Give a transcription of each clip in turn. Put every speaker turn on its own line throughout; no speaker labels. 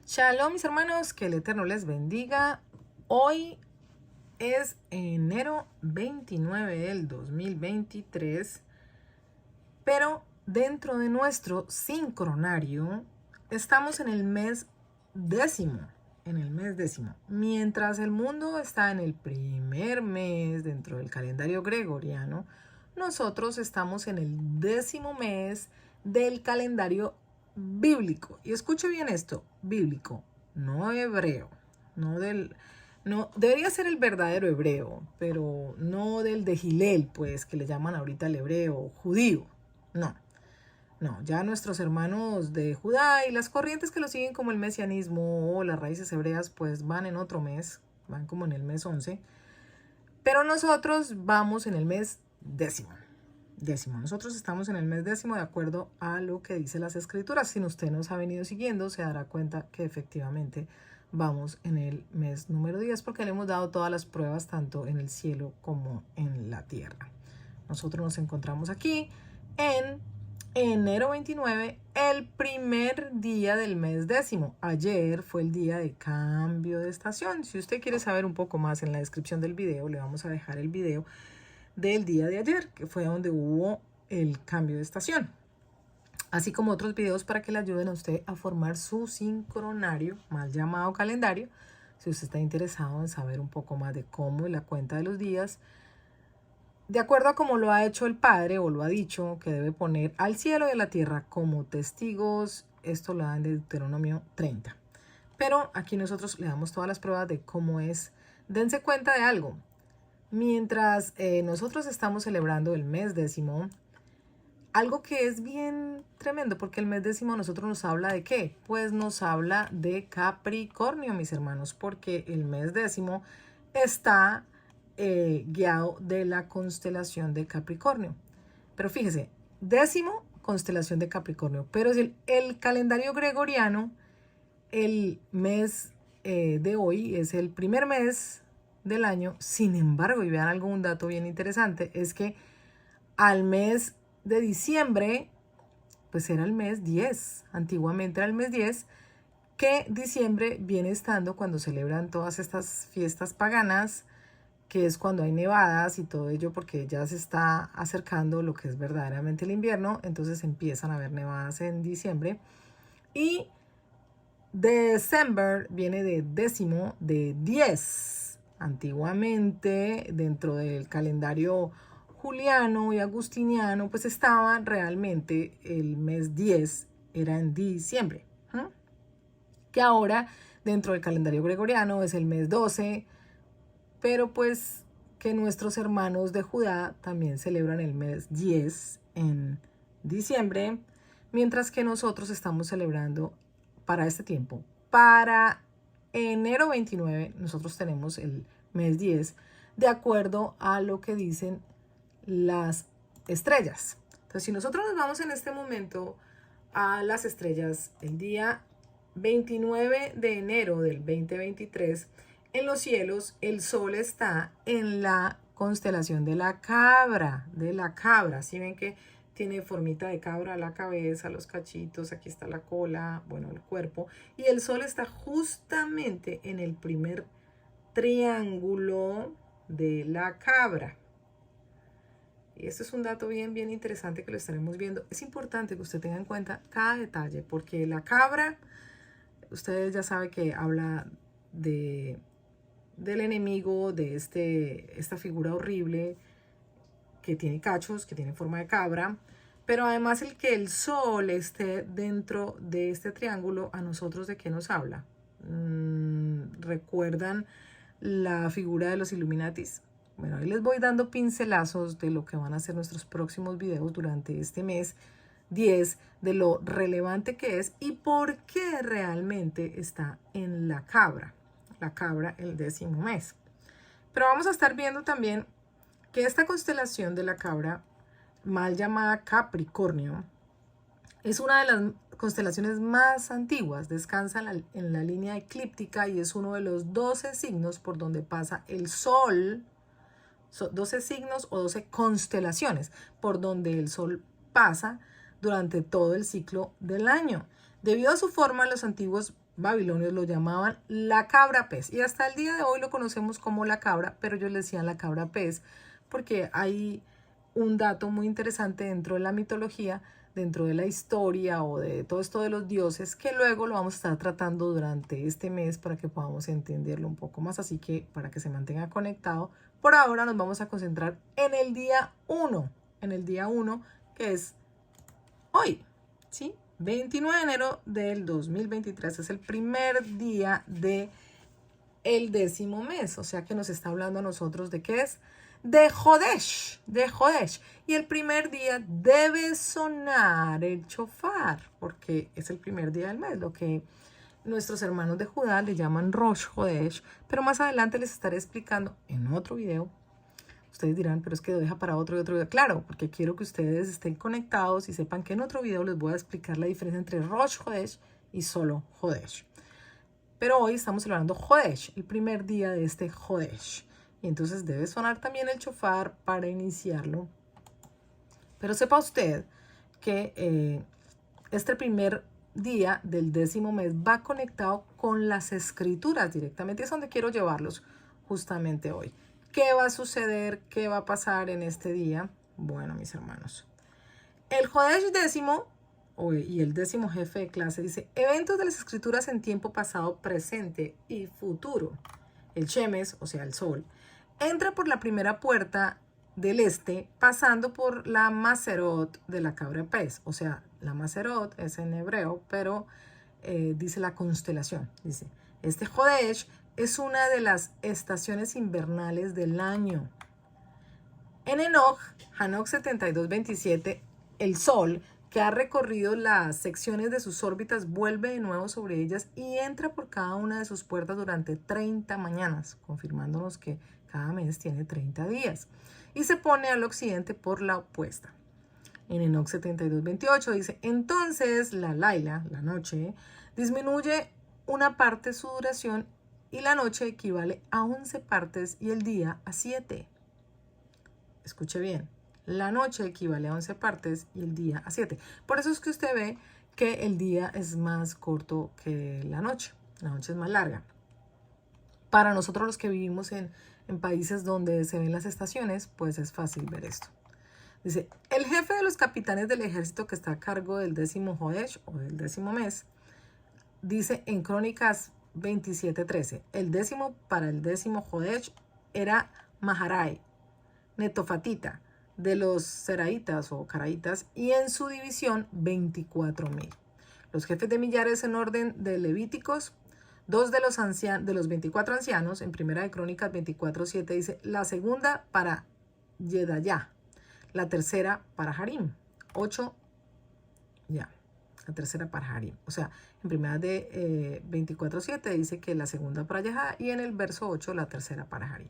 Shalom, mis hermanos, que el Eterno les bendiga. Hoy es enero 29 del 2023, pero dentro de nuestro sincronario estamos en el mes décimo, Mientras el mundo está en el primer mes dentro del calendario gregoriano, nosotros estamos en el 10º mes del calendario bíblico. Y escuche bien esto, bíblico, no hebreo, no debería ser el verdadero hebreo, pero no del de Gilel, pues, que le llaman ahorita el hebreo judío. No, ya nuestros hermanos de Judá y las corrientes que lo siguen como el mesianismo o las raíces hebreas, pues van en otro mes, van como en el mes 11, pero nosotros vamos en el mes décimo. Nosotros estamos en el mes décimo de acuerdo a lo que dice las escrituras. Si usted nos ha venido siguiendo, se dará cuenta que efectivamente vamos en el mes número 10 porque le hemos dado todas las pruebas tanto en el cielo como en la tierra. Nosotros nos encontramos aquí en enero 29, el primer día del mes décimo. Ayer fue el día de cambio de estación. Si usted quiere saber un poco más, en la descripción del video le vamos a dejar el video del día de ayer, que fue donde hubo el cambio de estación, así como otros videos para que le ayuden a usted a formar su sincronario, mal llamado calendario, si usted está interesado en saber un poco más de cómo es la cuenta de los días, de acuerdo a cómo lo ha hecho el Padre o lo ha dicho, que debe poner al cielo y a la tierra como testigos. Esto lo dan de Deuteronomio 30. Pero aquí nosotros le damos todas las pruebas de cómo es. Dense cuenta de algo. Mientras nosotros estamos celebrando el mes décimo, algo que es bien tremendo, porque el mes décimo a nosotros nos habla de ¿qué? Pues nos habla de Capricornio, mis hermanos, porque el mes décimo está guiado de la constelación de Capricornio. Pero fíjese, décimo, constelación de Capricornio, pero es el calendario gregoriano, el mes de hoy es el primer mes del año. Sin embargo, y vean algún dato bien interesante, es que al mes de diciembre, pues era el mes 10, antiguamente era el mes 10, que diciembre viene estando cuando celebran todas estas fiestas paganas, que es cuando hay nevadas y todo ello, porque ya se está acercando lo que es verdaderamente el invierno, entonces empiezan a haber nevadas en diciembre. Y December viene de décimo, de 10. Antiguamente, dentro del calendario juliano y agustiniano, pues estaba realmente el mes 10, era en diciembre. Que ahora, dentro del calendario gregoriano, es el mes 12, pero pues que nuestros hermanos de Judá también celebran el mes 10 en diciembre, mientras que nosotros estamos celebrando para este tiempo. Para enero 29 nosotros tenemos el mes 10 de acuerdo a lo que dicen las estrellas. Entonces, si nosotros nos vamos en este momento a las estrellas, el día 29 de enero del 2023, en los cielos el sol está en la constelación de la cabra, ¿sí ven que tiene formita de cabra, la cabeza, los cachitos, aquí está la cola, bueno, el cuerpo, y el sol está justamente en el primer triángulo de la cabra. Y esto es un dato bien interesante que lo estaremos viendo. Es importante que usted tenga en cuenta cada detalle, porque la cabra, ustedes ya saben que habla del enemigo, de esta figura horrible que tiene cachos, que tiene forma de cabra, pero además el que el sol esté dentro de este triángulo, ¿a nosotros de qué nos habla? ¿Recuerdan la figura de los Illuminatis? Bueno, ahí les voy dando pincelazos de lo que van a ser nuestros próximos videos durante este mes 10, de lo relevante que es y por qué realmente está en la cabra el 10º mes. Pero vamos a estar viendo también que esta constelación de la cabra, mal llamada Capricornio, es una de las constelaciones más antiguas, descansa en la línea eclíptica y es uno de los 12 signos por donde pasa el sol. 12 signos o 12 constelaciones por donde el sol pasa durante todo el ciclo del año. Debido a su forma, los antiguos babilonios lo llamaban la cabra pez. Y hasta el día de hoy lo conocemos como la cabra, pero ellos le decían la cabra pez porque hay un dato muy interesante dentro de la mitología, dentro de la historia o de todo esto de los dioses, que luego lo vamos a estar tratando durante este mes para que podamos entenderlo un poco más. Así que para que se mantenga conectado, por ahora nos vamos a concentrar en el día 1, que es hoy, ¿sí? 29 de enero del 2023 es el primer día de el 10º mes, o sea que nos está hablando a nosotros de qué es, de Jodesh. Y el primer día debe sonar el shofar, porque es el primer día del mes, lo que nuestros hermanos de Judá le llaman Rosh Jodesh, pero más adelante les estaré explicando en otro video. Ustedes dirán, pero es que lo deja para otro y otro video. Claro, porque quiero que ustedes estén conectados y sepan que en otro video les voy a explicar la diferencia entre Rosh Jodesh y solo Jodesh. Pero hoy estamos celebrando Jodesh, el primer día de este Jodesh. Y entonces debe sonar también el shofar para iniciarlo. Pero sepa usted que este primer día del 10º mes va conectado con las escrituras directamente. Es donde quiero llevarlos justamente hoy. ¿Qué va a suceder? ¿Qué va a pasar en este día? Bueno, mis hermanos, el Jodesh 10º y el 10º jefe de clase dice eventos de las escrituras en tiempo pasado, presente y futuro. El Shemesh, o sea el sol, entra por la primera puerta del este pasando por la Mazerot de la cabra pez. O sea, la Mazerot es en hebreo, pero dice la constelación. Dice, este Jodesh es una de las estaciones invernales del año. En Enoch 72:27, el Sol, que ha recorrido las secciones de sus órbitas, vuelve de nuevo sobre ellas y entra por cada una de sus puertas durante 30 mañanas, confirmándonos que cada mes tiene 30 días, y se pone al occidente por la opuesta. En Enoch 72:28 dice, entonces la Laila, la noche, disminuye una parte su duración y la noche equivale a 11 partes y el día a 7. Escuche bien, la noche equivale a 11 partes y el día a 7. Por eso es que usted ve que el día es más corto que la noche es más larga. Para nosotros los que vivimos en países donde se ven las estaciones, pues es fácil ver esto. Dice, el jefe de los capitanes del ejército que está a cargo del 10º Jodesh o del 10º mes, dice en Crónicas 27:13, el 10º para el 10º Jodesh era Maharai, netofatita, de los seraitas o caraitas, y en su división 24,000. Los jefes de millares en orden de levíticos, dos de los 24 ancianos, en Primera de Crónicas 24:7 dice, la segunda para Yedayá, la tercera para Harim, 8, ya, la tercera para Harim. O sea, en Primera de 24:7 dice que la segunda para Yedayá y en el verso 8 la tercera para Harim.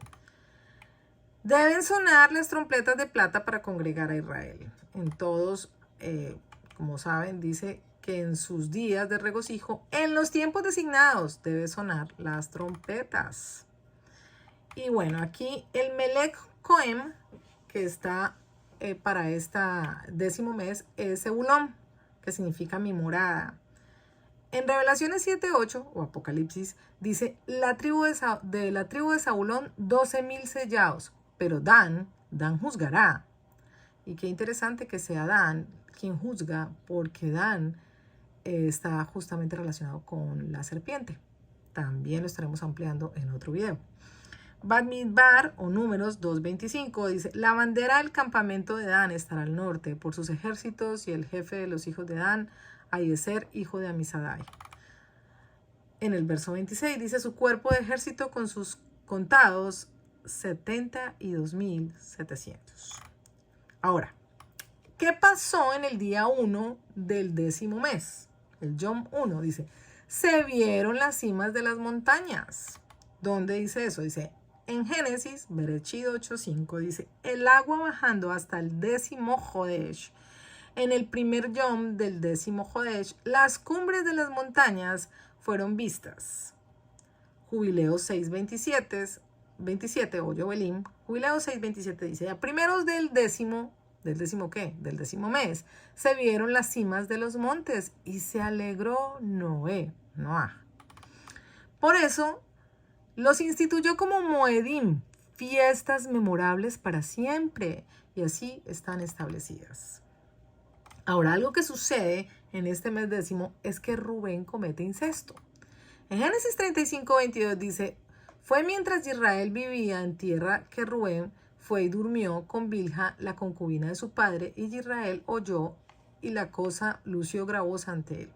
Deben sonar las trompetas de plata para congregar a Israel. En todos, como saben, dice que en sus días de regocijo, en los tiempos designados, debe sonar las trompetas. Y bueno, aquí el Melech Cohem, que está para este 10º mes, es Zebulón, que significa mi morada. En Revelaciones 7:8 o Apocalipsis, dice, de la tribu de Zabulón, 12,000 sellados. Pero Dan juzgará. Y qué interesante que sea Dan quien juzga, porque Dan está justamente relacionado con la serpiente. También lo estaremos ampliando en otro video. Bamidbar o Números 2:25 dice, la bandera del campamento de Dan estará al norte por sus ejércitos y el jefe de los hijos de Dan, Ahiezer, hijo de Amisadai. En el verso 26 dice, su cuerpo de ejército con sus contados 72,700. Ahora, ¿qué pasó en el día 1 del 10º mes? El Yom 1 dice, se vieron las cimas de las montañas. ¿Dónde dice eso? Dice, en Génesis, Bereshit 8:5, dice, el agua bajando hasta el 10º Jodesh. En el primer Yom del 10º Jodesh, las cumbres de las montañas fueron vistas. Jubileo 6:27 o Yovelim, Jubileo 6:27 dice, a primeros del 10º mes, se vieron las cimas de los montes y se alegró Noah Por eso los instituyó como Moedim, fiestas memorables para siempre, y así están establecidas. Ahora, algo que sucede en este mes décimo es que Rubén comete incesto. En Génesis 35:22 dice, fue mientras Israel vivía en tierra que Rubén fue y durmió con Bilha, la concubina de su padre, y Israel oyó y la cosa lució gravosa ante él.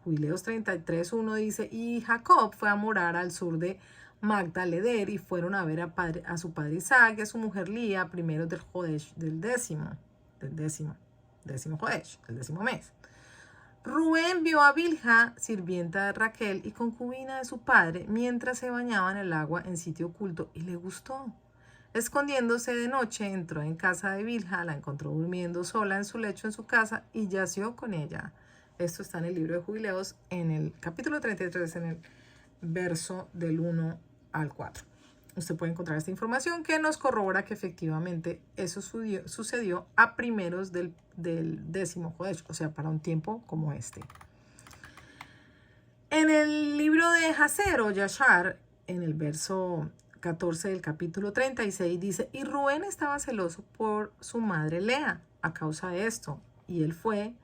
Jubileos 33:1 dice, y Jacob fue a morar al sur de Magdaleder y fueron a ver a su padre Isaac y a su mujer Lía, primero del Jodesh, del décimo Jodesh, el décimo mes. Rubén vio a Bilha, sirvienta de Raquel y concubina de su padre, mientras se bañaba en el agua en sitio oculto y le gustó. Escondiéndose de noche, entró en casa de Bilha, la encontró durmiendo sola en su lecho en su casa y yació con ella. Esto está en el libro de Jubileos, en el capítulo 33, en el verso del 1 al 4. Usted puede encontrar esta información que nos corrobora que efectivamente eso sucedió a primeros del décimo Jodesh, o sea, para un tiempo como este. En el libro de Jaser o Yashar, en el verso 14 del capítulo 36, dice, y Rubén estaba celoso por su madre Lea a causa de esto, y él fue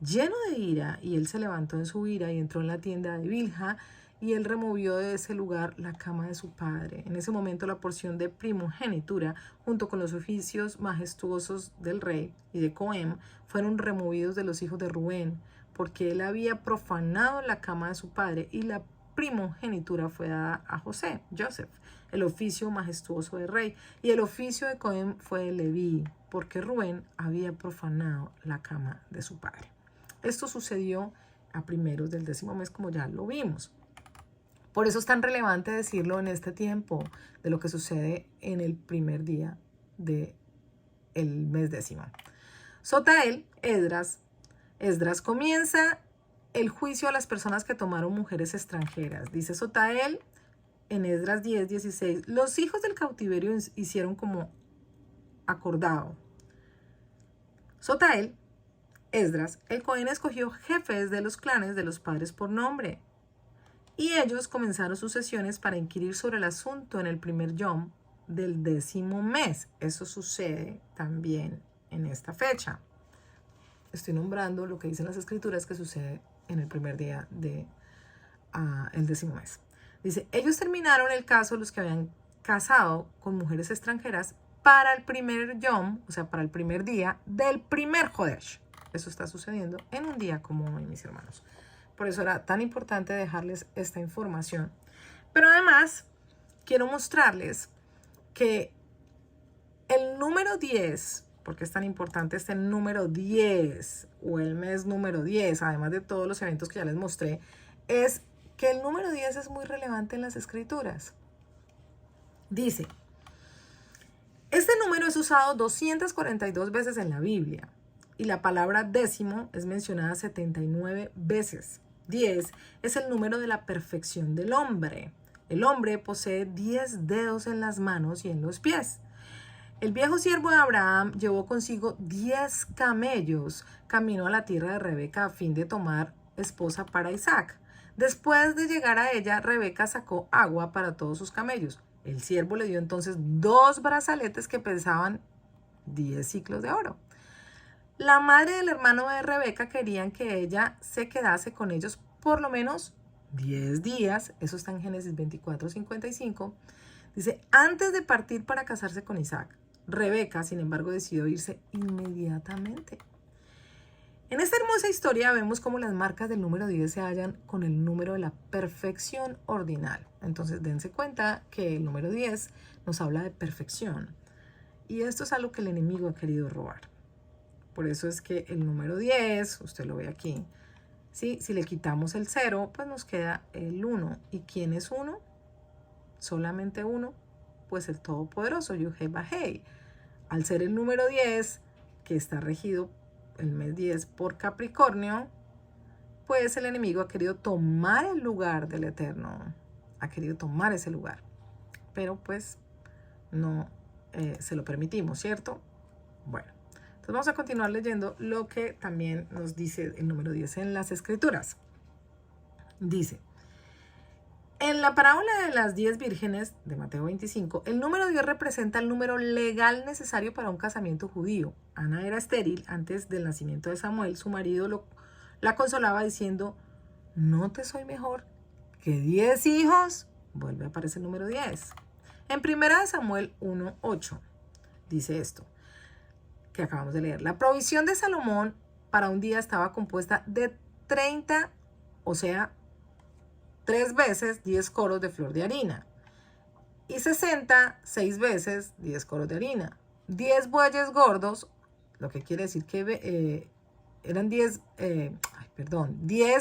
lleno de ira, y él se levantó en su ira y entró en la tienda de Bilha, y él removió de ese lugar la cama de su padre. En ese momento la porción de primogenitura, junto con los oficios majestuosos del rey y de Cohem, fueron removidos de los hijos de Rubén, porque él había profanado la cama de su padre, y la primogenitura fue dada a Joseph, el oficio majestuoso del rey, y el oficio de Cohem fue de Leví, porque Rubén había profanado la cama de su padre. Esto sucedió a primeros del décimo mes, como ya lo vimos. Por eso es tan relevante decirlo en este tiempo de lo que sucede en el primer día del mes décimo. Sotael, Esdras comienza el juicio a las personas que tomaron mujeres extranjeras. Dice Sotael en Esdras 10:16, los hijos del cautiverio hicieron como acordado. Sotael, Esdras, el Cohen escogió jefes de los clanes de los padres por nombre, y ellos comenzaron sus sesiones para inquirir sobre el asunto en el primer yom del décimo mes. Eso sucede también en esta fecha. Estoy nombrando lo que dicen las escrituras que sucede en el primer día del décimo mes. Dice, ellos terminaron el caso de los que habían casado con mujeres extranjeras para el primer yom, o sea, para el primer día del primer Jodesh. Eso está sucediendo en un día como hoy, mis hermanos. Por eso era tan importante dejarles esta información. Pero además, quiero mostrarles que el número 10, porque es tan importante este número 10 o el mes número 10, además de todos los eventos que ya les mostré, es que el número 10 es muy relevante en las escrituras. Dice, este número es usado 242 veces en la Biblia y la palabra décimo es mencionada 79 veces. 10 es el número de la perfección del hombre. El hombre posee 10 dedos en las manos y en los pies. El viejo siervo de Abraham llevó consigo 10 camellos camino a la tierra de Rebeca a fin de tomar esposa para Isaac. Después de llegar a ella, Rebeca sacó agua para todos sus camellos. El siervo le dio entonces 2 brazaletes que pesaban 10 ciclos de oro. La madre del hermano de Rebeca querían que ella se quedase con ellos por lo menos 10 días. Eso está en Génesis 24:55. Dice, antes de partir para casarse con Isaac. Rebeca, sin embargo, decidió irse inmediatamente. En esta hermosa historia vemos cómo las marcas del número 10 se hallan con el número de la perfección ordinal. Entonces, dense cuenta que el número 10 nos habla de perfección. Y esto es algo que el enemigo ha querido robar. Por eso es que el número 10, usted lo ve aquí, ¿sí? Si le quitamos el 0, pues nos queda el 1. ¿Y quién es 1? Solamente 1, pues el Todopoderoso, Yud-Heh-Vah-Heh. Al ser el número 10, que está regido el mes 10 por Capricornio, pues el enemigo ha querido tomar el lugar del Eterno. Ha querido tomar ese lugar. Pero pues no se lo permitimos, ¿cierto? Bueno. Entonces vamos a continuar leyendo lo que también nos dice el número 10 en las escrituras. Dice, En la parábola de las 10 vírgenes de Mateo 25, el número 10 representa el número legal necesario para un casamiento judío. Ana era estéril antes del nacimiento de Samuel. Su marido la consolaba diciendo, ¿no te soy mejor que 10 hijos? Vuelve a aparecer el número 10. En 1 Samuel 1:8 dice esto, que acabamos de leer. La provisión de Salomón para un día estaba compuesta de 30, o sea, 3 veces 10 coros de flor de harina. Y 60, 6 veces 10 coros de harina. 10 bueyes gordos, lo que quiere decir que eran 10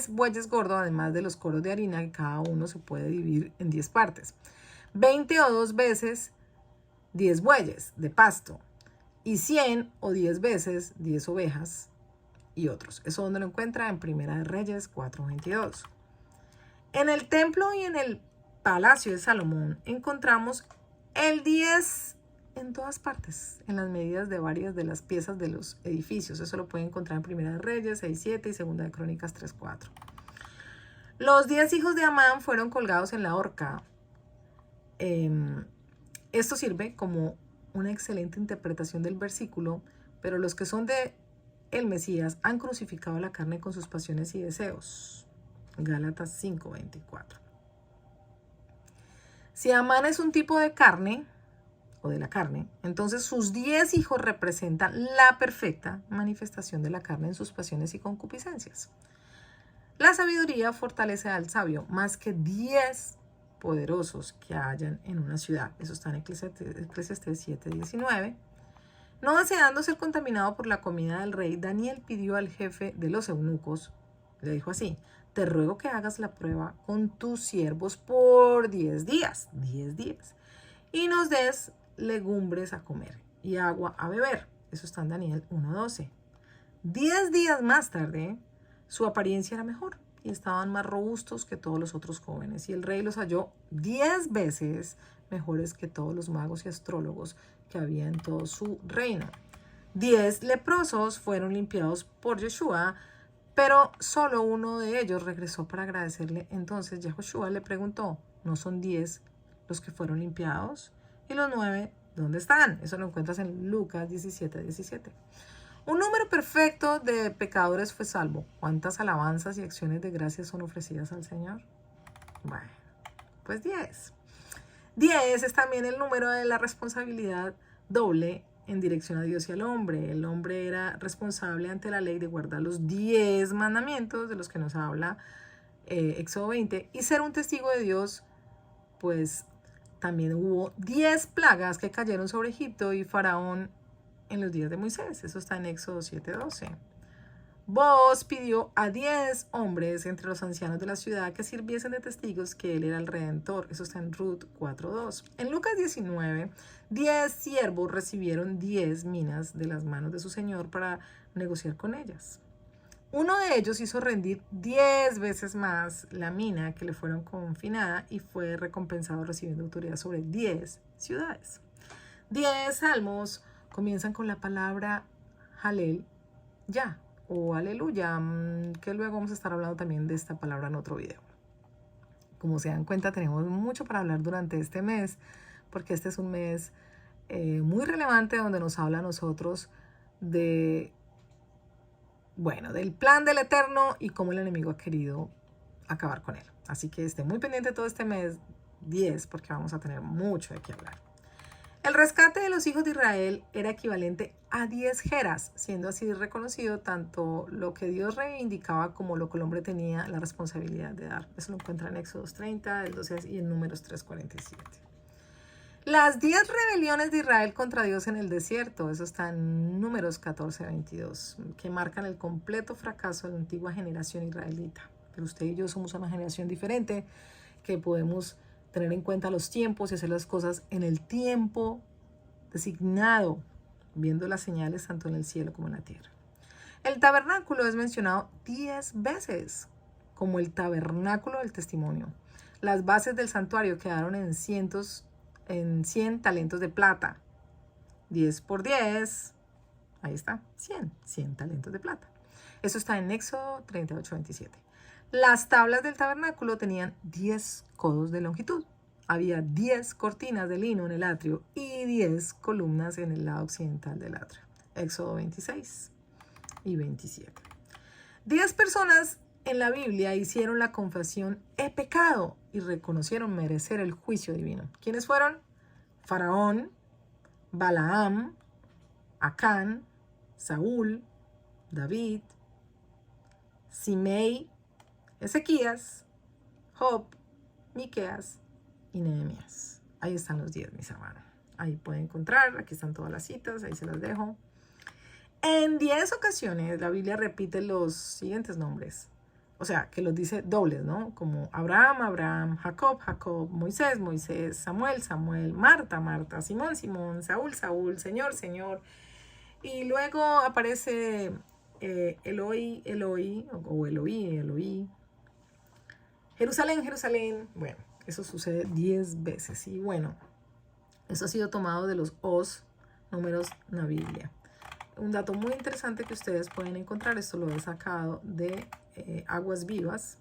bueyes gordos, además de los coros de harina, que cada uno se puede dividir en 10 partes. 20 o 2 veces 10 bueyes de pasto. Y 100 o 10 veces 10 ovejas y otros. Eso donde lo encuentra en Primera de Reyes 4:22. En el templo y en el palacio de Salomón encontramos el 10 en todas partes, en las medidas de varias de las piezas de los edificios. Eso lo pueden encontrar en Primera de Reyes 6:7 y Segunda de Crónicas 3:4. Los 10 hijos de Amán fueron colgados en la horca. Esto sirve como una excelente interpretación del versículo, pero los que son de el Mesías han crucificado la carne con sus pasiones y deseos. Gálatas 5:24. Si Amán es un tipo de carne, o de la carne, entonces sus 10 hijos representan la perfecta manifestación de la carne en sus pasiones y concupiscencias. La sabiduría fortalece al sabio más que 10 poderosos que hayan en una ciudad. Eso está en Eclesiastés 7:19. No deseando ser contaminado por la comida del rey, Daniel pidió al jefe de los eunucos, le dijo así, te ruego que hagas la prueba con tus siervos por 10 días, y nos des legumbres a comer y agua a beber. Eso está en Daniel 1:12. 10 días más tarde, su apariencia era mejor y estaban más robustos que todos los otros jóvenes, y el rey los halló 10 veces mejores que todos los magos y astrólogos que había en todo su reino. 10 leprosos fueron limpiados por Yeshua, pero solo uno de ellos regresó para agradecerle. Entonces Yahushua le preguntó, ¿no son 10 los que fueron limpiados? ¿Y los 9 dónde están? Eso lo encuentras en Lucas 17:17. Un número perfecto de pecadores fue salvo. ¿Cuántas alabanzas y acciones de gracias son ofrecidas al Señor? Bueno, pues 10. 10 es también el número de la responsabilidad doble en dirección a Dios y al hombre. El hombre era responsable ante la ley de guardar los 10 mandamientos de los que nos habla Éxodo 20 y ser un testigo de Dios, pues también hubo 10 plagas que cayeron sobre Egipto y Faraón en los días de Moisés. Eso está en Éxodo 7:12. Boaz pidió a 10 hombres entre los ancianos de la ciudad que sirviesen de testigos que él era el Redentor. Eso está en Ruth 4:2. En Lucas 19, 10 siervos recibieron 10 minas de las manos de su señor para negociar con ellas. Uno de ellos hizo rendir 10 veces más la mina que le fueron confinada y fue recompensado recibiendo autoridad sobre 10 ciudades. 10 salmos comienzan con la palabra Halel, ya, o aleluya, que luego vamos a estar hablando también de esta palabra en otro video. Como se dan cuenta, tenemos mucho para hablar durante este mes, porque este es un mes muy relevante donde nos habla a nosotros del plan del Eterno y cómo el enemigo ha querido acabar con él. Así que esté muy pendiente todo este mes 10, porque vamos a tener mucho de qué hablar. El rescate de los hijos de Israel era equivalente a 10 jeras, siendo así reconocido tanto lo que Dios reivindicaba como lo que el hombre tenía la responsabilidad de dar. Eso lo encuentra en Éxodo 30, el 12 y en Números 3:47. Las 10 rebeliones de Israel contra Dios en el desierto, eso está en Números 14:22, que marcan el completo fracaso de la antigua generación israelita. Pero usted y yo somos una generación diferente que podemos tener en cuenta los tiempos y hacer las cosas en el tiempo designado, viendo las señales tanto en el cielo como en la tierra. El tabernáculo es mencionado 10 veces como el tabernáculo del testimonio. Las bases del santuario quedaron en 100 talentos de plata. 10 por 10, ahí está, 100 talentos de plata. Eso está en Éxodo 38:27. Las tablas del tabernáculo tenían 10 codos de longitud. Había 10 cortinas de lino en el atrio y 10 columnas en el lado occidental del atrio. Éxodo 26 y 27. 10 personas en la Biblia hicieron la confesión: he pecado, y reconocieron merecer el juicio divino. ¿Quiénes fueron? Faraón, Balaam, Acán, Saúl, David, Simei, Ezequías, Job, Miqueas y Nehemías. Ahí están los 10, mis hermanos. Ahí pueden encontrar, aquí están todas las citas, ahí se las dejo. En 10 ocasiones la Biblia repite los siguientes nombres. O sea, que los dice dobles, ¿no? Como Abraham, Abraham, Jacob, Jacob, Moisés, Moisés, Samuel, Samuel, Marta, Marta, Simón, Simón, Saúl, Saúl, Señor, Señor. Y luego aparece Eloi, Eloi, o Eloí, Eloí. Jerusalén, Jerusalén. Bueno, eso sucede 10 veces. Y bueno, eso ha sido tomado de los os números en la Biblia. Un dato muy interesante que ustedes pueden encontrar, esto lo he sacado de Aguas Vivas,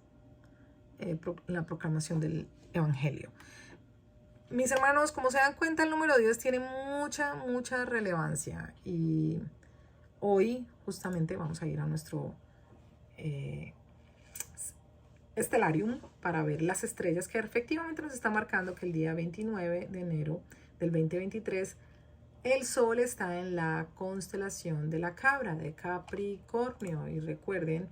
la proclamación del Evangelio. Mis hermanos, como se dan cuenta, el número 10 tiene mucha relevancia. Y hoy justamente vamos a ir a nuestro Stellarium para ver las estrellas, que efectivamente nos está marcando que el día 29 de enero del 2023 el Sol está en la constelación de la Cabra, de Capricornio. Y recuerden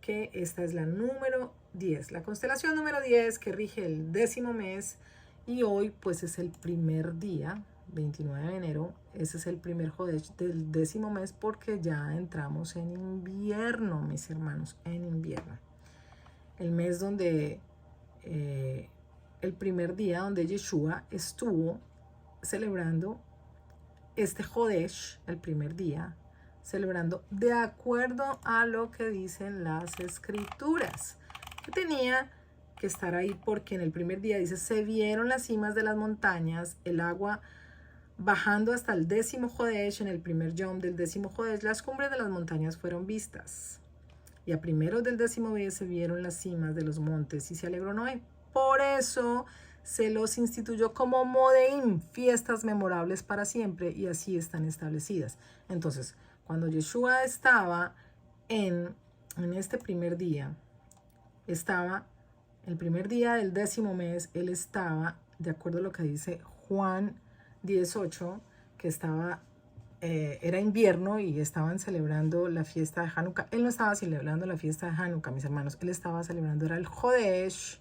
que esta es la número 10, la constelación número 10 que rige el 10º mes. Y hoy pues es el primer día, 29 de enero, ese es el primer Jodesh del 10º mes, porque ya entramos en invierno, mis hermanos, en invierno. El mes donde, el primer día donde Yeshua estuvo celebrando este Jodesh, el primer día, celebrando de acuerdo a lo que dicen las escrituras, que tenía que estar ahí porque en el primer día dice: se vieron las cimas de las montañas, el agua bajando hasta el 10º Jodesh. En el primer Yom del 10º Jodesh las cumbres de las montañas fueron vistas, y a primeros del 10º día se vieron las cimas de los montes y se alegró Noé. Por eso se los instituyó como Modeim, fiestas memorables para siempre, y así están establecidas. Entonces, cuando Yeshua estaba en este primer día, estaba el primer día del 10º mes, él estaba, de acuerdo a lo que dice Juan 18, que estaba, era invierno y estaban celebrando la fiesta de Hanukkah. Él no estaba celebrando la fiesta de Hanukkah, mis hermanos, él estaba celebrando, era el Jodesh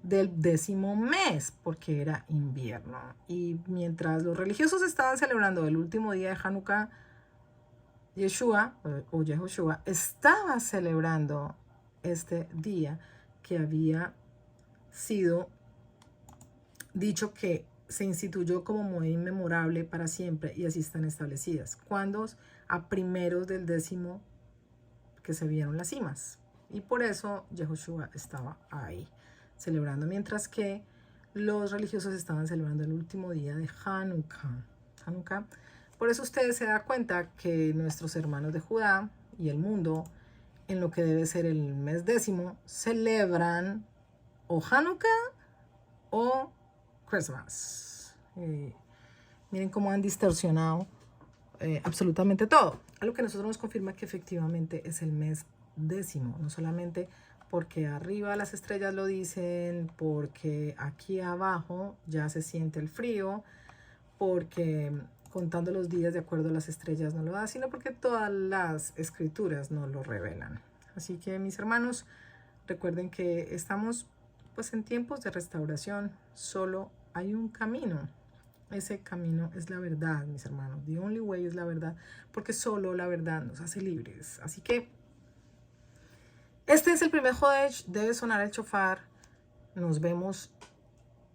del 10º mes, porque era invierno. Y mientras los religiosos estaban celebrando el último día de Hanukkah, Yeshua o Yehoshua estaba celebrando este día que había sido dicho que se instituyó como muy inmemorable para siempre, y así están establecidas. Cuando a primeros del 10º que se vieron las cimas, y por eso Yehoshua estaba ahí celebrando, mientras que los religiosos estaban celebrando el último día de Hanukkah. Por eso ustedes se dan cuenta que nuestros hermanos de Judá y el mundo, en lo que debe ser el mes 10º, celebran o Hanukkah o Christmas. Miren cómo han distorsionado absolutamente todo. Algo que a nosotros nos confirma que efectivamente es el mes 10º, no solamente porque arriba las estrellas lo dicen, porque aquí abajo ya se siente el frío, porque contando los días de acuerdo a las estrellas no lo da, sino porque todas las escrituras no lo revelan. Así que, mis hermanos, recuerden que estamos pues en tiempos de restauración. Solo hay un camino. Ese camino es la verdad, mis hermanos. The only way es la verdad, porque solo la verdad nos hace libres. Así que este es el primer Jodesh, debe sonar el shofar. Nos vemos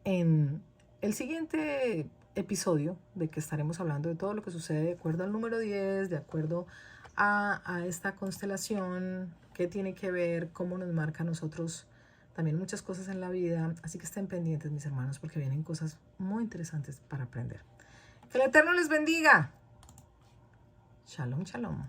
en el siguiente episodio, de que estaremos hablando de todo lo que sucede de acuerdo al número 10, de acuerdo a esta constelación, qué tiene que ver, cómo nos marca a nosotros también muchas cosas en la vida. Así que estén pendientes, mis hermanos, porque vienen cosas muy interesantes para aprender. Que el Eterno les bendiga. Shalom, shalom.